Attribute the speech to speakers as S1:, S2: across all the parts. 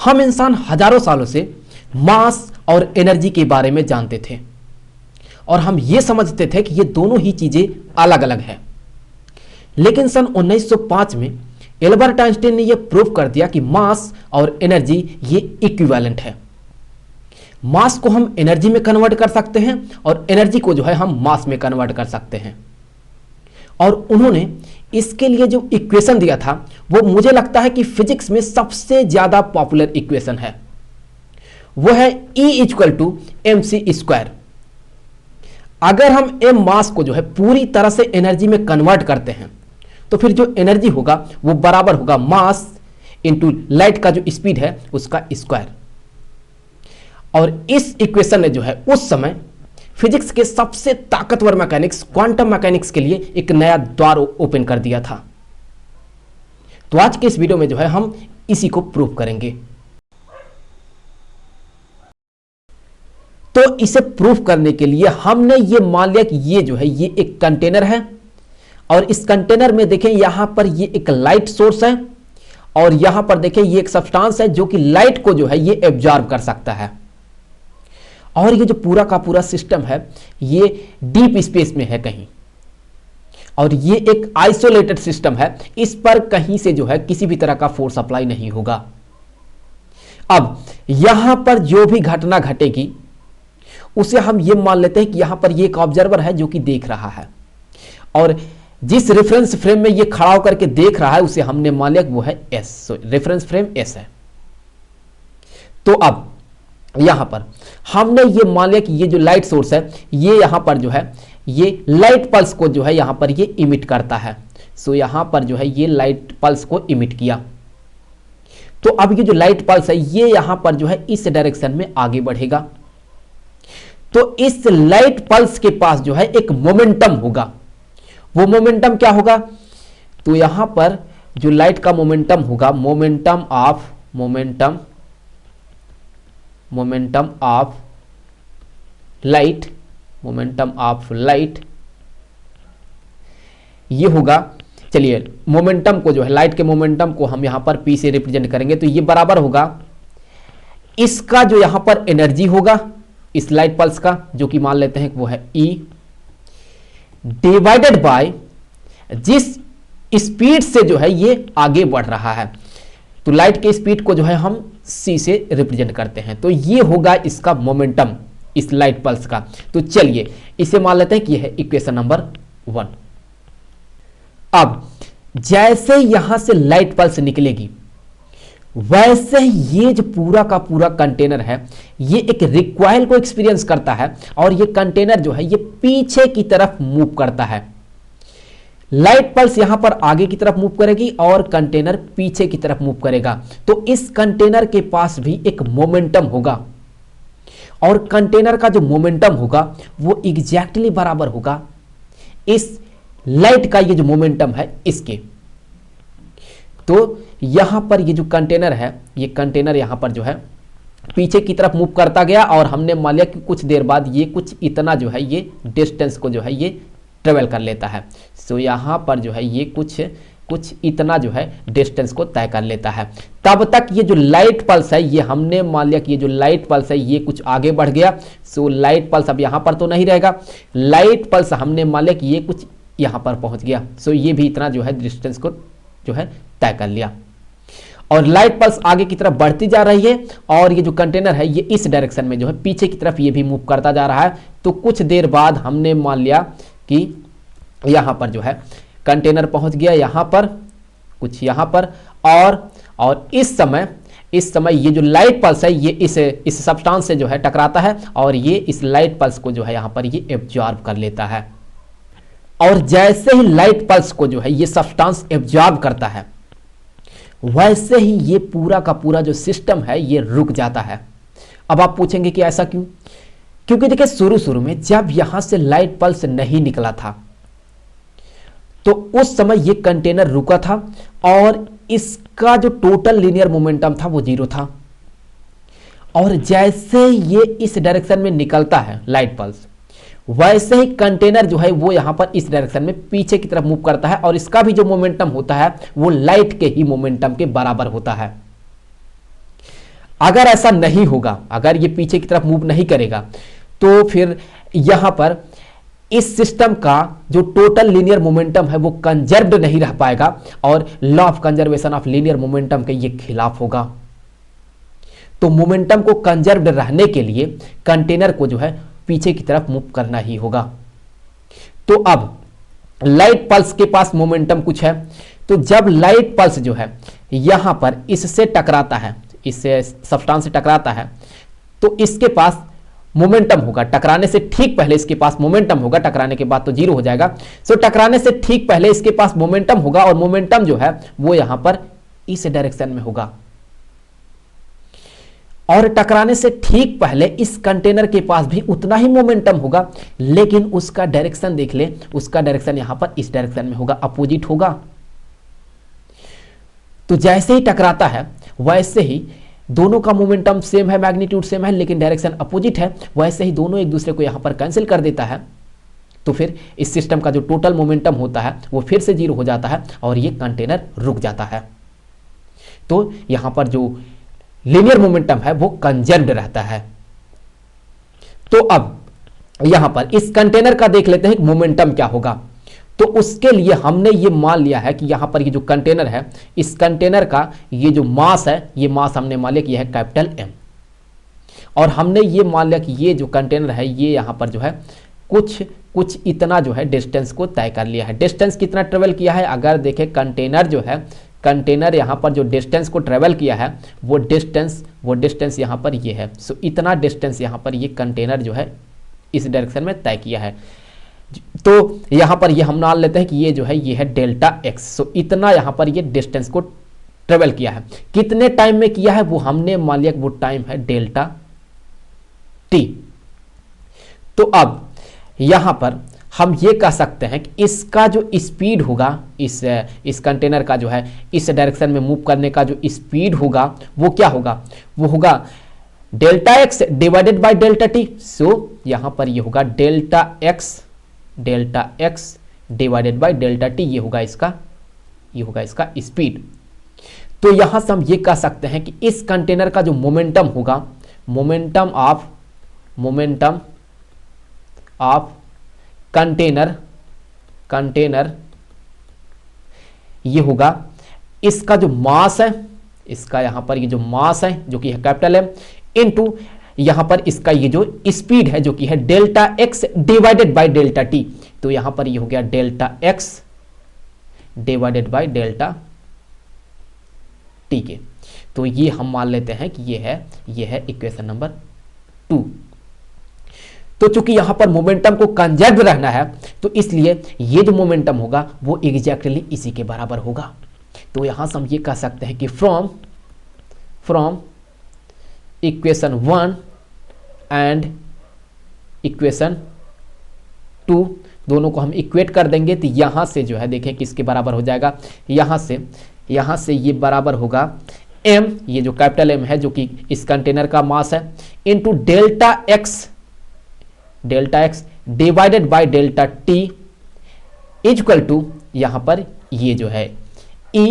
S1: हम इंसान हजारों सालों से मास और एनर्जी के बारे में जानते थे और हम ये समझते थे कि ये दोनों ही चीजें अलग अलग हैं। लेकिन सन 1905 में एल्बर्ट आइंस्टाइन ने यह प्रूव कर दिया कि मास और एनर्जी ये इक्विवेलेंट है। मास को हम एनर्जी में कन्वर्ट कर सकते हैं और एनर्जी को जो है हम मास में कन्वर्ट कर सकते हैं। और उन्होंने इसके लिए जो इक्वेशन दिया था वो मुझे लगता है कि फिजिक्स में सबसे ज्यादा पॉपुलर इक्वेशन है, वो है E=mc²। अगर हम m मास को जो है पूरी तरह से एनर्जी में कन्वर्ट करते हैं तो फिर जो एनर्जी होगा वो बराबर होगा मास इंटू लाइट का जो स्पीड है उसका स्क्वायर। और इस इक्वेशन ने जो है उस समय फिजिक्स के सबसे ताकतवर मैकेनिक्स क्वांटम मैकेनिक्स के लिए एक नया द्वार ओपन कर दिया था। तो आज के इस वीडियो में जो है हम इसी को प्रूव करेंगे। तो इसे प्रूफ करने के लिए हमने ये मान लिया कि ये जो है ये एक कंटेनर है और इस कंटेनर में देखें यहां पर ये एक लाइट सोर्स है और यहां पर देखें ये एक सब्सटेंस है जो कि लाइट को जो है ये एब्जॉर्ब कर सकता है। और ये जो पूरा का पूरा सिस्टम है ये डीप स्पेस में है कहीं, और ये एक आइसोलेटेड सिस्टम है, इस पर कहीं से जो है किसी भी तरह का फोर्स अप्लाई नहीं होगा। अब यहां पर जो भी घटना घटेगी उसे हम ये मान लेते हैं कि यहां पर ये एक ऑब्जर्वर है जो कि देख रहा है और जिस रेफरेंस फ्रेम में ये खड़ा होकर के देख रहा है उसे हमने मान लिया कि वो है एस, रेफरेंस फ्रेम एस है। तो अब यहां पर हमने ये मान लिया कि ये जो लाइट सोर्स है ये यहां पर जो है ये लाइट पल्स को जो है यहां पर ये इमिट करता है। सो यहां पर जो है ये लाइट पल्स को इमिट किया। तो अब ये जो लाइट पल्स है ये यहां पर जो है इस डायरेक्शन में आगे बढ़ेगा। तो इस लाइट पल्स के पास जो है एक मोमेंटम होगा। वो मोमेंटम क्या होगा? तो यहां पर जो लाइट का मोमेंटम होगा, मोमेंटम ऑफ लाइट ये होगा। चलिए मोमेंटम को जो है लाइट के मोमेंटम को हम यहां पर P से रिप्रेजेंट करेंगे तो ये बराबर होगा इसका जो यहां पर एनर्जी होगा इस लाइट पल्स का, जो कि मान लेते हैं वो है E, डिवाइडेड बाय जिस स्पीड से जो है ये आगे बढ़ रहा है। तो लाइट के स्पीड को जो है हम c से रिप्रेजेंट करते हैं। तो ये होगा इसका मोमेंटम इस लाइट पल्स का। तो चलिए इसे मान लेते हैं कि यह है इक्वेशन नंबर 1। अब जैसे यहां से लाइट पल्स निकलेगी वैसे ही ये जो पूरा का पूरा कंटेनर है ये एक रिकॉइल को एक्सपीरियंस करता है और ये कंटेनर जो है ये पीछे की तरफ मूव करता है। लाइट पल्स यहां पर आगे की तरफ मूव करेगी और कंटेनर पीछे की तरफ मूव करेगा। तो इस कंटेनर के पास भी एक मोमेंटम होगा और कंटेनर का जो मोमेंटम होगा वो एग्जैक्टली बराबर होगा इस लाइट का ये जो मोमेंटम है इसके। तो यहां पर ये जो कंटेनर है ये कंटेनर यहां पर जो है पीछे की तरफ मूव करता गया और हमने मान लिया कि कुछ देर बाद ये कुछ इतना जो है ये डिस्टेंस को जो है ये ट्रेवल कर लेता है। सो यहां पर जो है ये कुछ इतना जो है डिस्टेंस को तय कर लेता है। तब तक ये जो लाइट पल्स है ये हमने मान लिया कि ये जो लाइट पल्स है ये कुछ आगे बढ़ गया। सो लाइट पल्स अब यहां पर तो नहीं रहेगा, लाइट पल्स हमने मान लिया कि ये कुछ यहां पर पहुंच गया। सो ये भी इतना जो है डिस्टेंस को जो है तय कर लिया और लाइट पल्स आगे की तरफ बढ़ती जा रही है और ये जो कंटेनर है ये इस डायरेक्शन में जो है पीछे की तरफ ये भी मूव करता जा रहा है। तो कुछ देर बाद हमने मान लिया कि यहां पर जो है कंटेनर पहुंच गया यहां पर, कुछ यहां पर, और इस समय ये जो लाइट पल्स है ये इस सब्सटेंस से जो है टकराता है और ये इस लाइट पल्स को जो है यहां पर ये एब्जॉर्ब कर लेता है। और जैसे ही लाइट पल्स को जो है ये सब्सटेंस एब्जॉर्ब करता है वैसे ही ये पूरा का पूरा जो सिस्टम है ये रुक जाता है। अब आप पूछेंगे कि ऐसा क्यों? क्योंकि देखिए शुरू में जब यहां से लाइट पल्स नहीं निकला था तो उस समय ये कंटेनर रुका था और इसका जो टोटल लीनियर मोमेंटम था वो 0 था। और जैसे ये इस डायरेक्शन में निकलता है लाइट पल्स वैसे ही कंटेनर जो है वो यहां पर इस डायरेक्शन में पीछे की तरफ मूव करता है और इसका भी जो मोमेंटम होता है वो लाइट के ही मोमेंटम के बराबर होता है। अगर ऐसा नहीं होगा, अगर ये पीछे की तरफ मूव नहीं करेगा, तो फिर यहां पर इस सिस्टम का जो टोटल लीनियर मोमेंटम है वो कंजर्व्ड नहीं रह पाएगा और law of conservation of linear momentum के ये खिलाफ होगा। तो मोमेंटम को कंजर्व्ड रहने के लिए कंटेनर को जो है पीछे की तरफ मूव करना ही होगा। तो अब लाइट पल्स के पास मोमेंटम कुछ है, तो जब लाइट पल्स जो है यहां पर इससे टकराता है, इससे सब्सटेंस से टकराता है, तो इसके पास मोमेंटम होगा। टकराने से ठीक पहले इसके पास मोमेंटम होगा, टकराने के बाद तो जीरो हो जाएगा। सो टकराने से ठीक पहले इसके पास मोमेंटम होगा और मोमेंटम जो है वो यहां पर इस डायरेक्शन में होगा। और टकराने से ठीक पहले इस कंटेनर के पास भी उतना ही मोमेंटम होगा, लेकिन उसका डायरेक्शन देख ले, उसका डायरेक्शन यहां पर इस डायरेक्शन में होगा, अपोजिट होगा। तो जैसे ही टकराता है वैसे ही दोनों का मोमेंटम सेम है, मैग्नीट्यूड सेम है, लेकिन डायरेक्शन अपोजिट है, वैसे ही दोनों एक दूसरे को यहां पर कैंसिल कर देता है। तो फिर इस सिस्टम का जो टोटल मोमेंटम होता है वो फिर से जीरो हो जाता है और ये कंटेनर रुक जाता है। तो यहां पर जो लीनियर मोमेंटम है वो कंजर्व्ड रहता है। तो अब यहां पर इस कंटेनर का देख लेते हैं कि मोमेंटम क्या होगा। तो उसके लिए हमने ये मान लिया है कि यहां पर ये जो कंटेनर है, इस कंटेनर का ये जो मास है, ये मास हमने मान लिया कि यह है कैपिटल M, और हमने ये मान लिया कि ये जो कंटेनर है ये यहां पर जो है कुछ इतना जो है डिस्टेंस को तय कर लिया है। डिस्टेंस कितना ट्रेवल किया है, अगर देखें कंटेनर जो है, कंटेनर यहाँ पर जो डिस्टेंस को ट्रेवल किया है वो डिस्टेंस यहाँ पर ये है। सो इतना डिस्टेंस यहाँ पर ये कंटेनर जो है इस डायरेक्शन में तय किया है। तो यहाँ पर ये हम मान लेते हैं कि ये जो है ये है डेल्टा एक्स। सो इतना यहाँ पर ये डिस्टेंस को ट्रेवल किया है। कितने टाइम में किया है वो हमने मान लिया कि वो टाइम है डेल्टा टी। तो अब यहाँ पर हम ये कह सकते हैं कि इसका जो स्पीड होगा, इस कंटेनर का जो है इस डायरेक्शन में मूव करने का जो स्पीड होगा वो क्या होगा, वो होगा delta x divided by delta t. So यहां पर ये होगा delta x divided by delta t, ये होगा इसका स्पीड। तो यहां से हम ये कह सकते हैं कि इस कंटेनर का जो मोमेंटम होगा, मोमेंटम ऑफ कंटेनर ये होगा इसका जो मास है, इसका यहां पर ये जो मास है जो कि है कैपिटल M, इनटू यहां पर इसका ये जो स्पीड है जो कि है delta x divided by delta T. तो यहां पर ये हो गया delta x divided by delta T के। तो ये हम मान लेते हैं कि ये है इक्वेशन नंबर 2। तो चूंकि यहां पर मोमेंटम को कंजर्व रहना है तो इसलिए ये जो मोमेंटम होगा वो एग्जैक्टली इसी के बराबर होगा। तो यहां से हम ये कह सकते हैं कि फ्रॉम इक्वेशन 1 एंड इक्वेशन 2 दोनों को हम इक्वेट कर देंगे तो यहां से जो है देखें किसके बराबर हो जाएगा, यहां से ये बराबर होगा m, ये जो कैपिटल M है जो कि इस कंटेनर का मास है, into delta x divided by delta T equal to यहां पर ये जो है E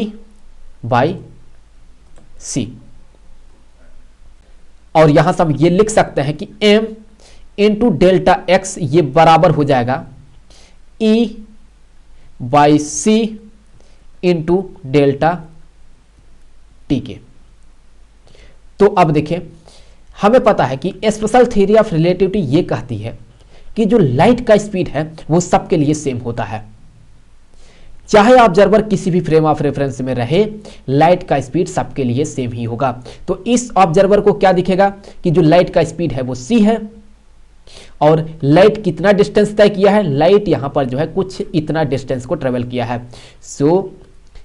S1: बाई C। और यहां से हम ये लिख सकते हैं कि m इंटू डेल्टा एक्स ये बराबर हो जाएगा E by C into delta T के। तो अब देखिए हमें पता है कि स्पेशल थ्योरी ऑफ रिलेटिविटी ये कहती है कि जो लाइट का स्पीड है वो सबके लिए सेम होता है, चाहे ऑब्जर्वर किसी भी फ्रेम ऑफ रेफरेंस में रहे, लाइट का स्पीड सबके लिए सेम ही होगा। तो इस ऑब्जर्वर को क्या दिखेगा कि जो लाइट का स्पीड है वो c है, और लाइट कितना डिस्टेंस तय किया है, लाइट यहां पर जो है कुछ इतना डिस्टेंस को ट्रेवल किया है। सो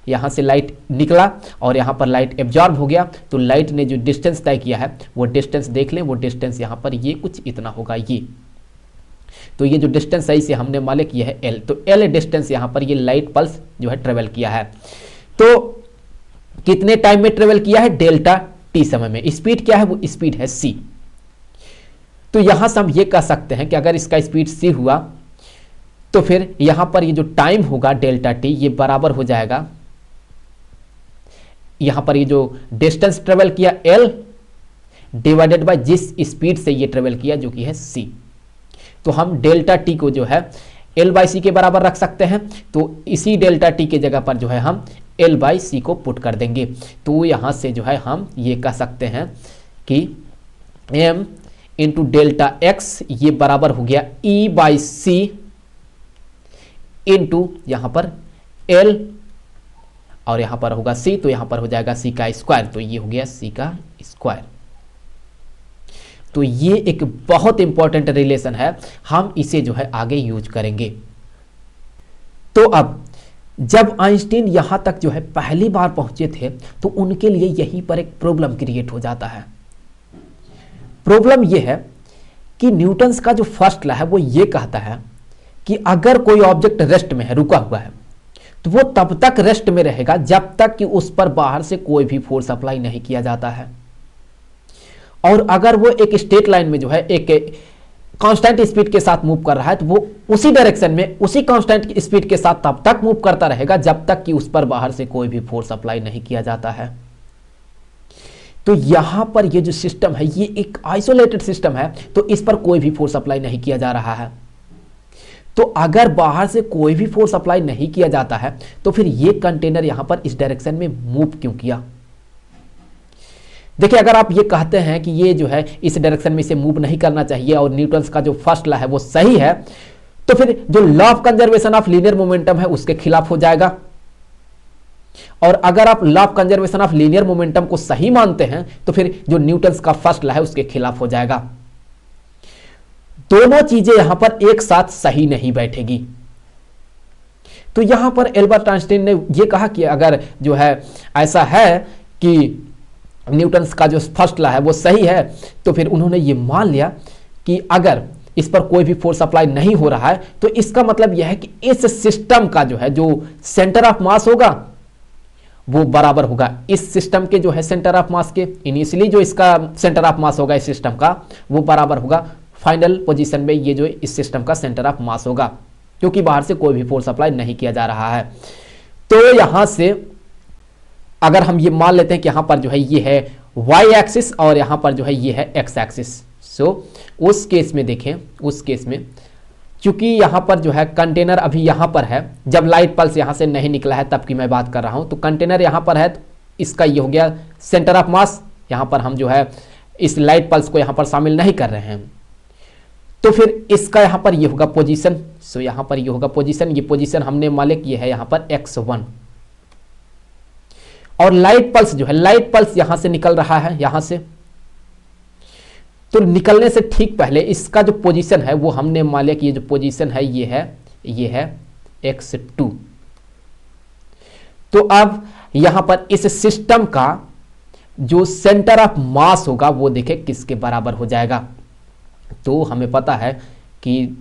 S1: यहां से लाइट निकला और यहां पर लाइट एब्जॉर्ब हो गया, तो लाइट ने जो डिस्टेंस तय किया है वो डिस्टेंस देख लें, वो डिस्टेंस यहां पर ये कुछ इतना होगा ये। तो ये जो डिस्टेंस है इसे हमने मान लिया कि यह है L। तो L डिस्टेंस यहां पर ये लाइट पल्स जो है ट्रेवल किया है। तो कितने टाइम में ट्रेवल किया है, डेल्टा टी समय में। स्पीड क्या है, वो स्पीड है c। तो यहां से हम ये कह सकते हैं कि अगर इसका स्पीड c हुआ तो फिर यहां पर ये जो टाइम होगा डेल्टा टी ये बराबर हो जाएगा, यहां पर ये जो डिस्टेंस ट्रेवल किया L डिवाइडेड बाय जिस स्पीड से ये ट्रेवल किया जो कि है c। तो हम डेल्टा टी को जो है L बाई सी के बराबर रख सकते हैं, तो इसी डेल्टा टी के जगह पर जो है हम L बाई सी को पुट कर देंगे। तो यहाँ से जो है हम ये कह सकते हैं कि m इंटू डेल्टा एक्स ये बराबर हो गया E बाई सी इंटू यहाँ पर L और यहाँ पर होगा c, तो यहाँ पर हो जाएगा c का स्क्वायर, तो ये हो गया c का स्क्वायर। तो ये एक बहुत इंपॉर्टेंट रिलेशन है, हम इसे जो है आगे यूज करेंगे। तो अब जब आइंस्टीन यहां तक जो है पहली बार पहुंचे थे तो उनके लिए यहीं पर एक प्रॉब्लम क्रिएट हो जाता है। प्रॉब्लम यह है कि न्यूटन्स का जो फर्स्ट लॉ है वो ये कहता है कि अगर कोई ऑब्जेक्ट रेस्ट में है, रुका हुआ है, तो वो तब तक रेस्ट में रहेगा जब तक कि उस पर बाहर से कोई भी फोर्स अप्लाई नहीं किया जाता है। और अगर वो एक स्ट्रेट लाइन में जो है एक कांस्टेंट स्पीड के साथ मूव कर रहा है तो वो उसी डायरेक्शन में उसी कांस्टेंट स्पीड के साथ तब तक मूव करता रहेगा जब तक कि उस पर बाहर से कोई भी फोर्स अप्लाई नहीं किया जाता है। तो यहां पर ये जो सिस्टम है ये एक आइसोलेटेड सिस्टम है, तो इस पर कोई भी फोर्स अप्लाई नहीं किया जा रहा है। तो अगर बाहर से कोई भी फोर्स अप्लाई नहीं किया जाता है तो फिर ये कंटेनर यहां पर इस डायरेक्शन में मूव क्यों किया? देखिए, अगर आप ये कहते हैं कि ये जो है इस डायरेक्शन में इसे मूव नहीं करना चाहिए और न्यूटन्स का जो फर्स्ट लॉ है वो सही है, तो फिर जो law of conservation of linear momentum है उसके खिलाफ हो जाएगा। और अगर आप law of conservation of linear momentum को सही मानते हैं तो फिर जो न्यूटन्स का फर्स्ट लॉ है उसके खिलाफ हो जाएगा। दोनों चीजें यहां पर एक साथ सही नहीं बैठेगी। तो यहां पर एल्बर्ट आइंस्टीन ने यह कहा कि अगर जो है ऐसा है कि न्यूटन्स का जो फर्स्ट लॉ है वो सही है, तो फिर उन्होंने ये मान लिया कि अगर इस पर कोई भी फोर्स अप्लाई नहीं हो रहा है तो इसका मतलब यह है कि इस सिस्टम का जो है जो सेंटर ऑफ मास होगा वो बराबर होगा इस सिस्टम के जो है सेंटर ऑफ मास के। इनिशियली जो इसका सेंटर ऑफ मास होगा इस सिस्टम का वो बराबर होगा फाइनल पोजीशन में ये जो इस सिस्टम का सेंटर ऑफ मास होगा, क्योंकि बाहर से कोई भी फोर्स अप्लाई नहीं किया जा रहा है। तो यहां से अगर हम ये मान लेते हैं कि यहां पर जो है ये है y एक्सिस और यहां पर जो है ये है x एक्सिस, सो उस केस में देखें, उस केस में क्योंकि यहां पर जो है कंटेनर अभी यहां पर है, जब लाइट पल्स यहां से नहीं निकला है तब की मैं बात कर रहा हूं, तो कंटेनर यहां पर है तो इसका ये हो गया सेंटर ऑफ मास। यहां पर हम जो है इस लाइट पल्स को यहां पर शामिल नहीं कर रहे हैं, तो फिर इसका यहां पर ये होगा पोजीशन। सो यहां पर ये होगा पोजीशन, ये पोजीशन हमने मालिक ये है यहां पर x1। और लाइट पल्स जो है, लाइट पल्स यहां से निकल रहा है यहां से, तो निकलने से ठीक पहले इसका जो पोजीशन है वो हमने मान लिया कि ये जो पोजीशन है ये है x2। तो अब यहां पर इस सिस्टम का जो सेंटर ऑफ मास होगा वो देखें किसके बराबर हो जाएगा। तो हमें पता है कि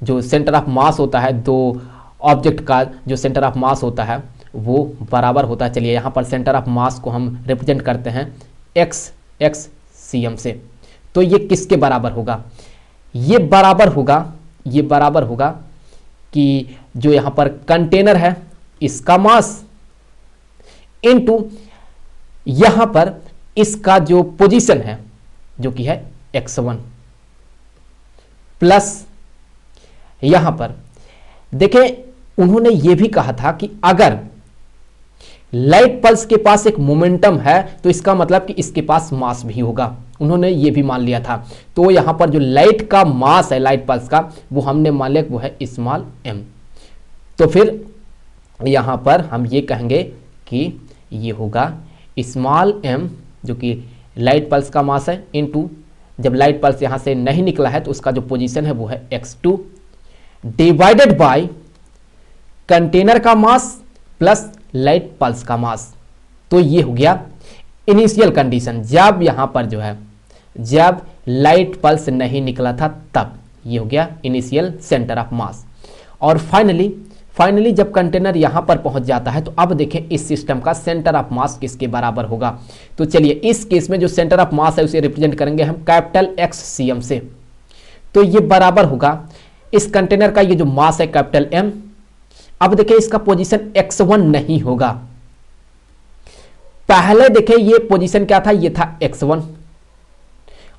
S1: जो सेंटर ऑफ मास होता है, दो ऑब्जेक्ट का जो सेंटर ऑफ मास होता है वो बराबर होता है। चलिए यहाँ पर सेंटर ऑफ मास को हम रिप्रेजेंट करते हैं x cm से, तो ये किसके बराबर होगा? ये बराबर होगा कि जो यहाँ पर कंटेनर है इसका मास इनटू यहाँ पर इसका जो पोजीशन है जो कि है x1 प्लस यहाँ पर देखें उन्होंने ये भी कहा था कि अगर लाइट पल्स के पास एक मोमेंटम है तो इसका मतलब कि इसके पास मास भी होगा, उन्होंने ये भी मान लिया था। तो यहां पर जो लाइट का मास है लाइट पल्स का वो हमने मान लिया वो है स्मॉल m। तो फिर यहां पर हम ये कहेंगे कि ये होगा स्मॉल m जो कि लाइट पल्स का मास है इनटू जब लाइट पल्स यहां से नहीं निकला है तो उसका जो पोजीशन है वो है x2 डिवाइडेड बाय कंटेनर का मास प्लस लाइट पल्स का मास। तो ये हो गया इनिशियल कंडीशन, जब यहां पर जो है जब लाइट पल्स नहीं निकला था तब ये हो गया इनिशियल सेंटर ऑफ मास। और फाइनली जब कंटेनर यहां पर पहुंच जाता है तो अब देखें इस सिस्टम का सेंटर ऑफ मास किसके बराबर होगा। तो चलिए इस केस में जो सेंटर ऑफ मास है उसे रिप्रेजेंट करेंगे हम कैपिटल x cm से। तो ये बराबर होगा इस कंटेनर का ये जो मास है कैपिटल M। अब देखिए इसका पोजीशन x1 नहीं होगा, पहले देखिए ये पोजीशन क्या था, ये था x1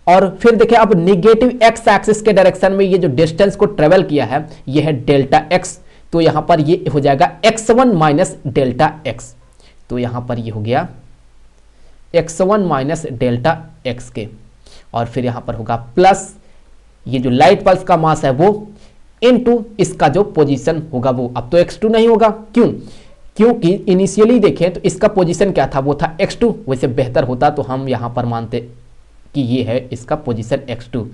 S1: और फिर देखिए अब निगेटिव एक्स एक्सिस के डायरेक्शन में ये जो डिस्टेंस को ट्रेवल किया है ये है डेल्टा एक्स, तो यहां पर ये हो जाएगा x1 माइनस डेल्टा एक्स, तो यहां पर ये हो गया x1 माइनस डेल्टा एक्स के, और फिर यहां पर होगा प्लस ये जो लाइट पल्स का मास है वो इनटू इसका जो पोजीशन होगा वो, अब तो x2 नहीं होगा, क्यों? क्योंकि इनिशियली देखें तो इसका पोजीशन क्या था, वो था x2, वैसे बेहतर होता तो हम यहां पर मानते कि ये है इसका पोजीशन x2।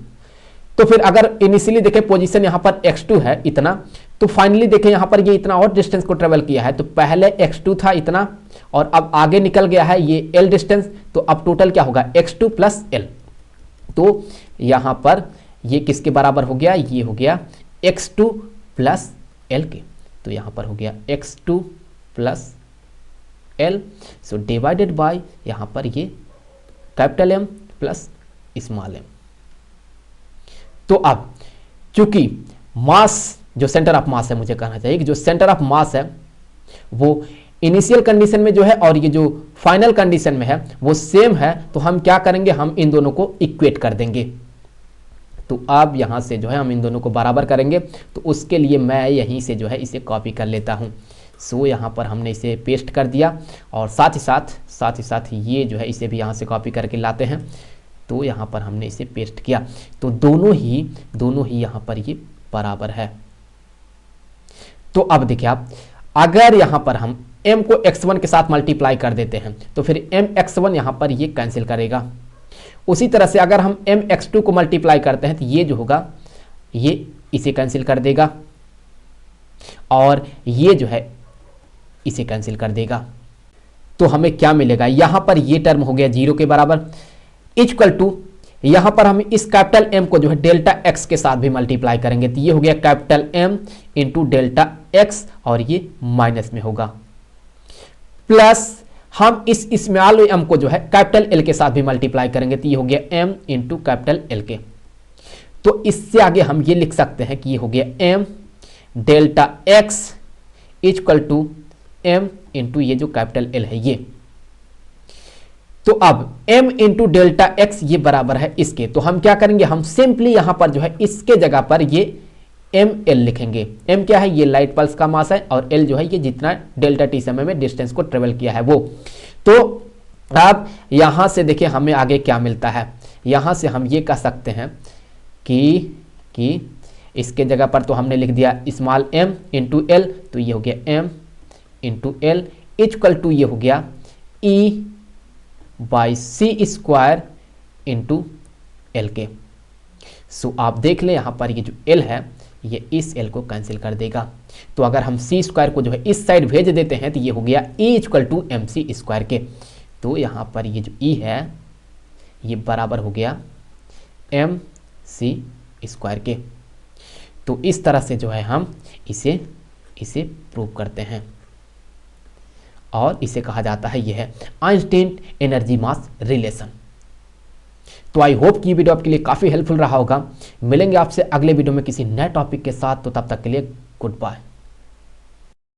S1: तो फिर अगर इनिशियली देखें पोजीशन यहां पर x2 है इतना, तो फाइनली देखें यहां पर ये इतना और डिस्टेंस को ट्रेवल किया है, तो पहले x2 था इतना और अब आगे निकल गया है ये l डिस्टेंस, तो अब टोटल क्या होगा x2 प्लस l, तो यहां पर ये किसके बराबर हो गया, ये हो गया x2 प्लस l के, तो यहां पर हो गया x2 plus l, so divided by यहां पर ये capital M plus small m। तो अब चूंकि मास जो सेंटर ऑफ मास है, मुझे कहना चाहिए कि जो सेंटर ऑफ मास है वो इनिशियल कंडीशन में जो है और ये जो फाइनल कंडीशन में है वो सेम है, तो हम क्या करेंगे, हम इन दोनों को इक्वेट कर देंगे। तो अब यहां से जो है हम इन दोनों को बराबर करेंगे, तो उसके लिए मैं यहीं से जो है इसे कॉपी कर लेता हूं। सो यहां पर हमने इसे पेस्ट कर दिया और साथ ही साथ ये जो है इसे भी यहां से कॉपी करके लाते हैं, तो यहां पर हमने इसे पेस्ट किया, तो दोनों ही यहां पर ये बराबर है। तो अब देखिए आप, अगर यहां पर हम m को x1 के साथ मल्टीप्लाई कर देते हैं तो फिर mx1 यहां पर ये कैंसिल करेगा। उसी तरह से अगर हम mx2 को मल्टीप्लाई करते हैं तो ये जो होगा ये इसे कैंसिल कर देगा और ये जो है इसे कैंसिल कर देगा। तो हमें क्या मिलेगा, यहां पर ये टर्म हो गया 0 के बराबर, इक्वल टू यहां पर हम इस कैपिटल M को जो है डेल्टा x के साथ भी मल्टीप्लाई करेंगे, तो ये हो गया capital M into delta x और ये माइनस में होगा, प्लस हम इस स्मॉल m को जो है कैपिटल L के साथ भी मल्टीप्लाई करेंगे, तो ये हो गया M इंटू कैपिटल L के। तो इससे आगे हम ये लिख सकते हैं कि ये हो गया M delta x equal to M into ये जो कैपिटल L है ये। तो अब m इंटू डेल्टा एक्स ये बराबर है इसके, तो हम क्या करेंगे, हम सिंपली यहां पर जो है इसके जगह पर ये ml लिखेंगे। m क्या है, ये लाइट पल्स का मास है और l जो है ये जितना डेल्टा t समय में डिस्टेंस को ट्रेवल किया है वो। तो अब यहां से देखिए हमें आगे क्या मिलता है, यहां से हम ये कह सकते हैं कि इसके जगह पर तो हमने लिख दिया स्मॉल m इंटू एल, तो ये हो गया m into L equal to ये हो गया e by C square into L के। सो आप देख लें यहाँ पर ये जो एल है ये इस एल को कैंसिल कर देगा, तो अगर हम सी स्क्वायर को जो है इस साइड भेज देते हैं तो ये हो गया E equal to M C square के। तो यहाँ पर ये जो ई है ये बराबर हो गया एम सी स्क्वायर के। तो इस तरह से जो है हम इसे प्रूव करते हैं और इसे कहा जाता है, यह है आइंस्टीन एनर्जी मास रिलेशन। तो आई होप कि ये वीडियो आपके लिए काफ़ी हेल्पफुल रहा होगा। मिलेंगे आपसे अगले वीडियो में किसी नए टॉपिक के साथ, तो तब तक के लिए गुड बाय।